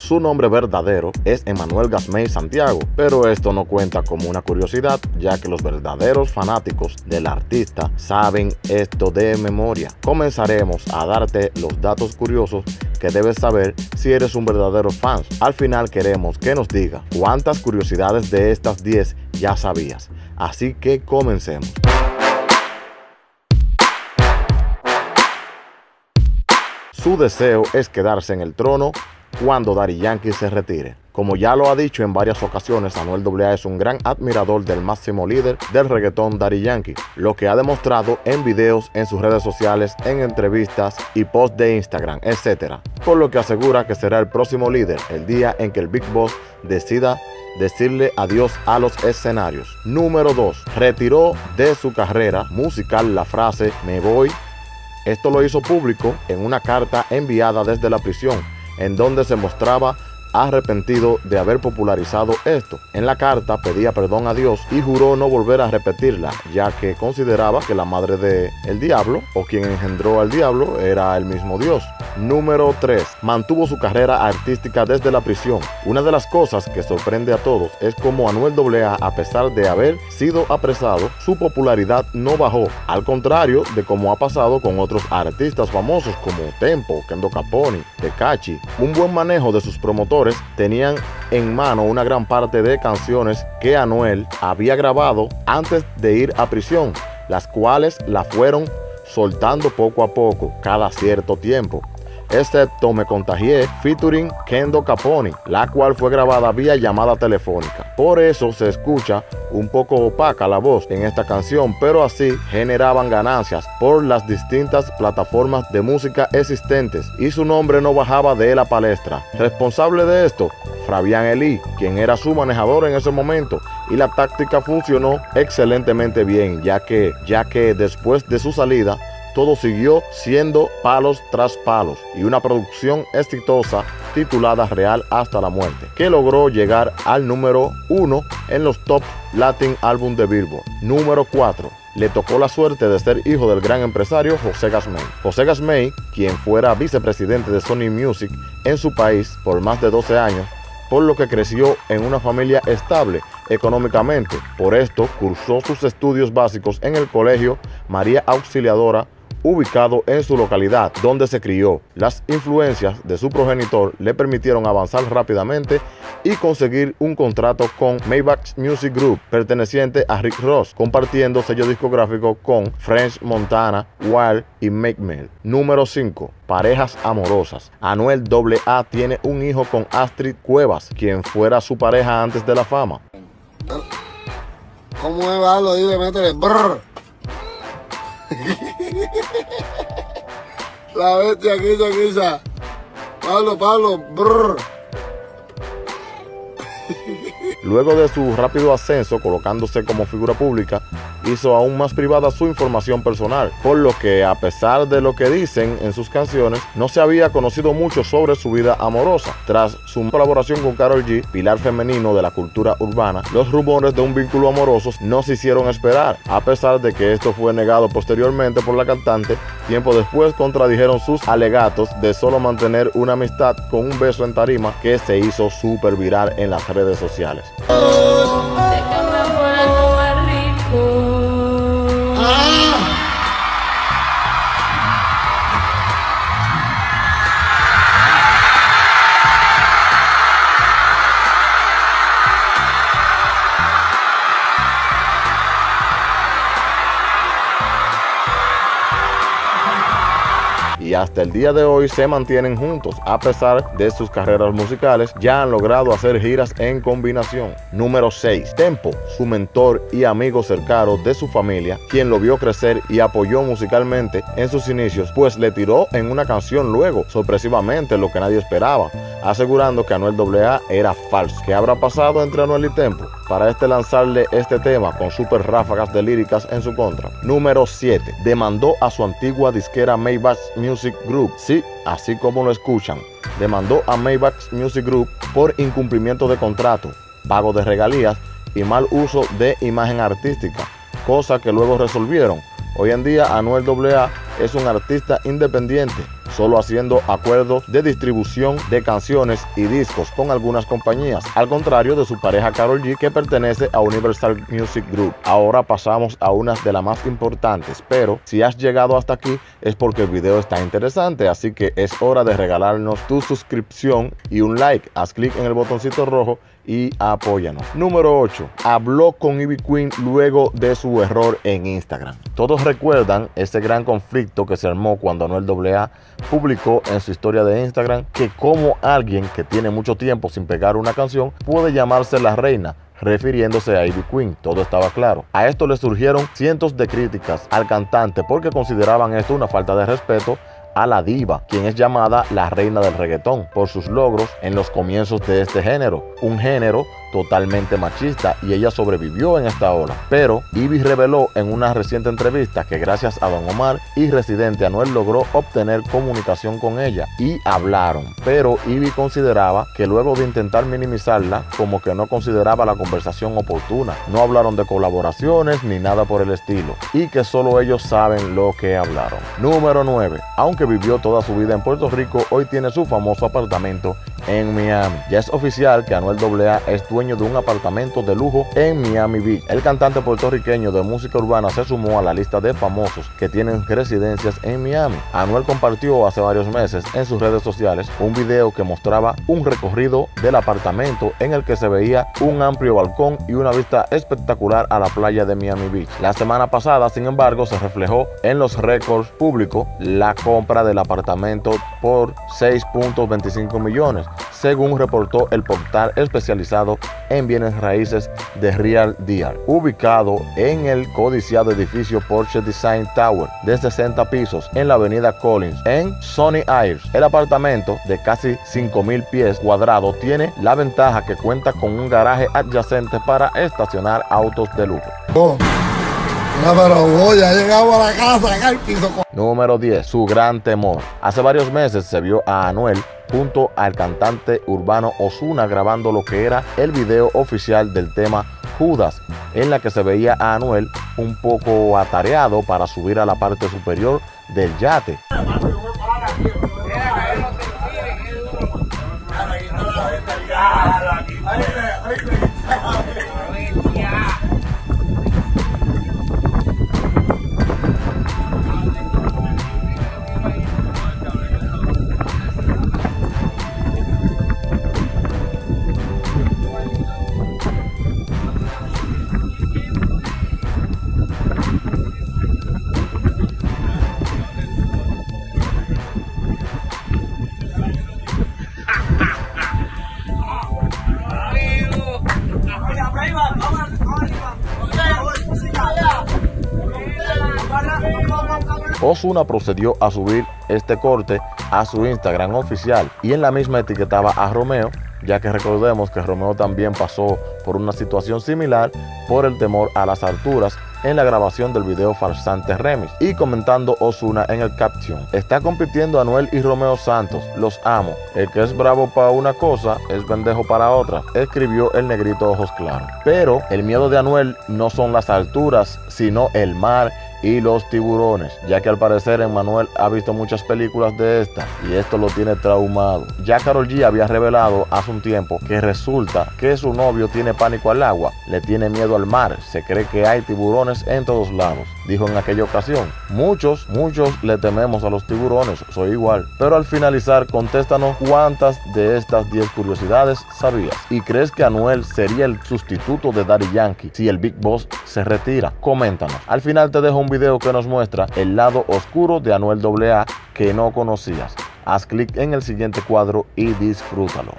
Su nombre verdadero es Emanuel Gasmey Santiago, pero esto no cuenta como una curiosidad, ya que los verdaderos fanáticos del artista saben esto de memoria. Comenzaremos a darte los datos curiosos que debes saber si eres un verdadero fan. Al final queremos que nos diga cuántas curiosidades de estas 10 ya sabías. Así que comencemos. Su deseo es quedarse en el trono cuando Daddy Yankee se retire. Como ya lo ha dicho en varias ocasiones, Anuel AA es un gran admirador del máximo líder del reggaetón, Daddy Yankee, lo que ha demostrado en videos, en sus redes sociales, en entrevistas y posts de Instagram, etc. Por lo que asegura que será el próximo líder el día en que el Big Boss decida decirle adiós a los escenarios. Número 2. Retiró de su carrera musical la frase "me voy". Esto lo hizo público en una carta enviada desde la prisión, en donde se mostraba arrepentido de haber popularizado esto. En la carta pedía perdón a Dios y juró no volver a repetirla, ya que consideraba que la madre del diablo, o quien engendró al diablo, era el mismo Dios. Número 3. Mantuvo su carrera artística desde la prisión. Una de las cosas que sorprende a todos es cómo Anuel AA, a pesar de haber sido apresado, su popularidad no bajó, al contrario de como ha pasado con otros artistas famosos como Tempo, Kendo Capone, Tekashi. Un buen manejo de sus promotores tenían en mano una gran parte de canciones que Anuel había grabado antes de ir a prisión, las cuales la fueron soltando poco a poco, cada cierto tiempo, excepto Me Contagié featuring Kendo Capone, la cual fue grabada vía llamada telefónica. Por eso se escucha un poco opaca la voz en esta canción, pero así generaban ganancias por las distintas plataformas de música existentes y su nombre no bajaba de la palestra. Responsable de esto, Fabián Eli, quien era su manejador en ese momento, y la táctica funcionó excelentemente bien, ya que después de su salida todo siguió siendo palos tras palos y una producción exitosa titulada Real hasta la muerte, que logró llegar al número 1 en los top Latin Album de Billboard. Número 4. Le tocó la suerte de ser hijo del gran empresario José Gasmey. José Gasmey, quien fuera vicepresidente de Sony Music en su país por más de 12 años, por lo que creció en una familia estable económicamente. Por esto cursó sus estudios básicos en el Colegio María Auxiliadora, ubicado en su localidad, donde se crió. Las influencias de su progenitor le permitieron avanzar rápidamente y conseguir un contrato con Maybach Music Group, perteneciente a Rick Ross, compartiendo sello discográfico con French Montana, Wild y Meek Mill. Número 5. Parejas amorosas. Anuel AA tiene un hijo con Astrid Cuevas, quien fuera su pareja antes de la fama. ¿Cómo es, Valo? Dile, métele brrr. La bestia quizá. Pablo, brrr. Luego de su rápido ascenso, colocándose como figura pública, hizo aún más privada su información personal, por lo que, a pesar de lo que dicen en sus canciones, no se había conocido mucho sobre su vida amorosa. Tras su colaboración con Karol G, pilar femenino de la cultura urbana, los rumores de un vínculo amoroso no se hicieron esperar, a pesar de que esto fue negado posteriormente por la cantante. Tiempo después contradijeron sus alegatos de solo mantener una amistad con un beso en tarima que se hizo súper viral en las redes sociales. Y hasta el día de hoy se mantienen juntos. A pesar de sus carreras musicales, ya han logrado hacer giras en combinación. Número 6. Tempo, su mentor y amigo cercano de su familia, quien lo vio crecer y apoyó musicalmente en sus inicios, pues le tiró en una canción luego, sorpresivamente, lo que nadie esperaba, asegurando que Anuel AA era falso. ¿Qué habrá pasado entre Anuel y Tempo para lanzarle este tema con super ráfagas de líricas en su contra? Número 7. Demandó a su antigua disquera Maybach Music Group. Sí, así como lo escuchan. Demandó a Maybach Music Group por incumplimiento de contrato, pago de regalías y mal uso de imagen artística, cosa que luego resolvieron. Hoy en día Anuel AA es un artista independiente, solo haciendo acuerdos de distribución de canciones y discos con algunas compañías, al contrario de su pareja Karol G, que pertenece a Universal Music Group. Ahora pasamos a una de las más importantes, pero si has llegado hasta aquí es porque el video está interesante, así que es hora de regalarnos tu suscripción y un like. Haz clic en el botoncito rojo y apóyanos. Número 8. Habló con Ivy Queen luego de su error en Instagram. Todos recuerdan ese gran conflicto que se armó cuando Anuel AA publicó en su historia de Instagram que como alguien que tiene mucho tiempo sin pegar una canción puede llamarse la reina, refiriéndose a Ivy Queen. Todo estaba claro. A esto le surgieron cientos de críticas al cantante porque consideraban esto una falta de respeto a la diva, quien es llamada la reina del reggaetón por sus logros en los comienzos de este género, un género totalmente machista, y ella sobrevivió en esta ola. Pero Ivy reveló en una reciente entrevista que gracias a Don Omar y Residente, Anuel logró obtener comunicación con ella y hablaron, pero Ivy consideraba que luego de intentar minimizarla, como que no consideraba la conversación oportuna, no hablaron de colaboraciones ni nada por el estilo, y que solo ellos saben lo que hablaron. Número 9. Aunque vivió toda su vida en Puerto Rico, hoy tiene su famoso apartamento en Miami. Ya es oficial que Anuel AA es dueño de un apartamento de lujo en Miami Beach. El cantante puertorriqueño de música urbana se sumó a la lista de famosos que tienen residencias en Miami. Anuel compartió hace varios meses en sus redes sociales un video que mostraba un recorrido del apartamento en el que se veía un amplio balcón y una vista espectacular a la playa de Miami Beach. La semana pasada, sin embargo, se reflejó en los récords públicos la compra del apartamento por 6.25 millones, según reportó el portal especializado en bienes raíces de Real Deal, ubicado en el codiciado edificio Porsche Design Tower de 60 pisos en la avenida Collins en Sunny Isles. El apartamento de casi 5,000 pies cuadrados tiene la ventaja que cuenta con un garaje adyacente para estacionar autos de lujo. No, pero ya llegamos a la casa, acá el piso. Número 10. Su gran temor. Hace varios meses se vio a Anuel junto al cantante urbano Ozuna grabando lo que era el video oficial del tema Judas, en la que se veía a Anuel un poco atareado para subir a la parte superior del yate. Ozuna procedió a subir este corte a su Instagram oficial y en la misma etiquetaba a Romeo, ya que recordemos que Romeo también pasó por una situación similar por el temor a las alturas en la grabación del video Farsante Remix. Y comentando Ozuna en el caption: está compitiendo Anuel y Romeo Santos, los amo, el que es bravo para una cosa es pendejo para otra, escribió el negrito ojos claros. Pero el miedo de Anuel no son las alturas, sino el mar y los tiburones, ya que al parecer Emmanuel ha visto muchas películas de esta y esto lo tiene traumado. Ya Karol G había revelado hace un tiempo que resulta que su novio tiene pánico al agua, le tiene miedo al mar, se cree que hay tiburones en todos lados. Dijo en aquella ocasión: muchos le tememos a los tiburones, soy igual. Pero al finalizar, contéstanos cuántas de estas 10 curiosidades sabías. ¿Y crees que Anuel sería el sustituto de Daddy Yankee si el Big Boss se retira? Coméntanos. Al final te dejo un video que nos muestra el lado oscuro de Anuel AA que no conocías. Haz clic en el siguiente cuadro y disfrútalo.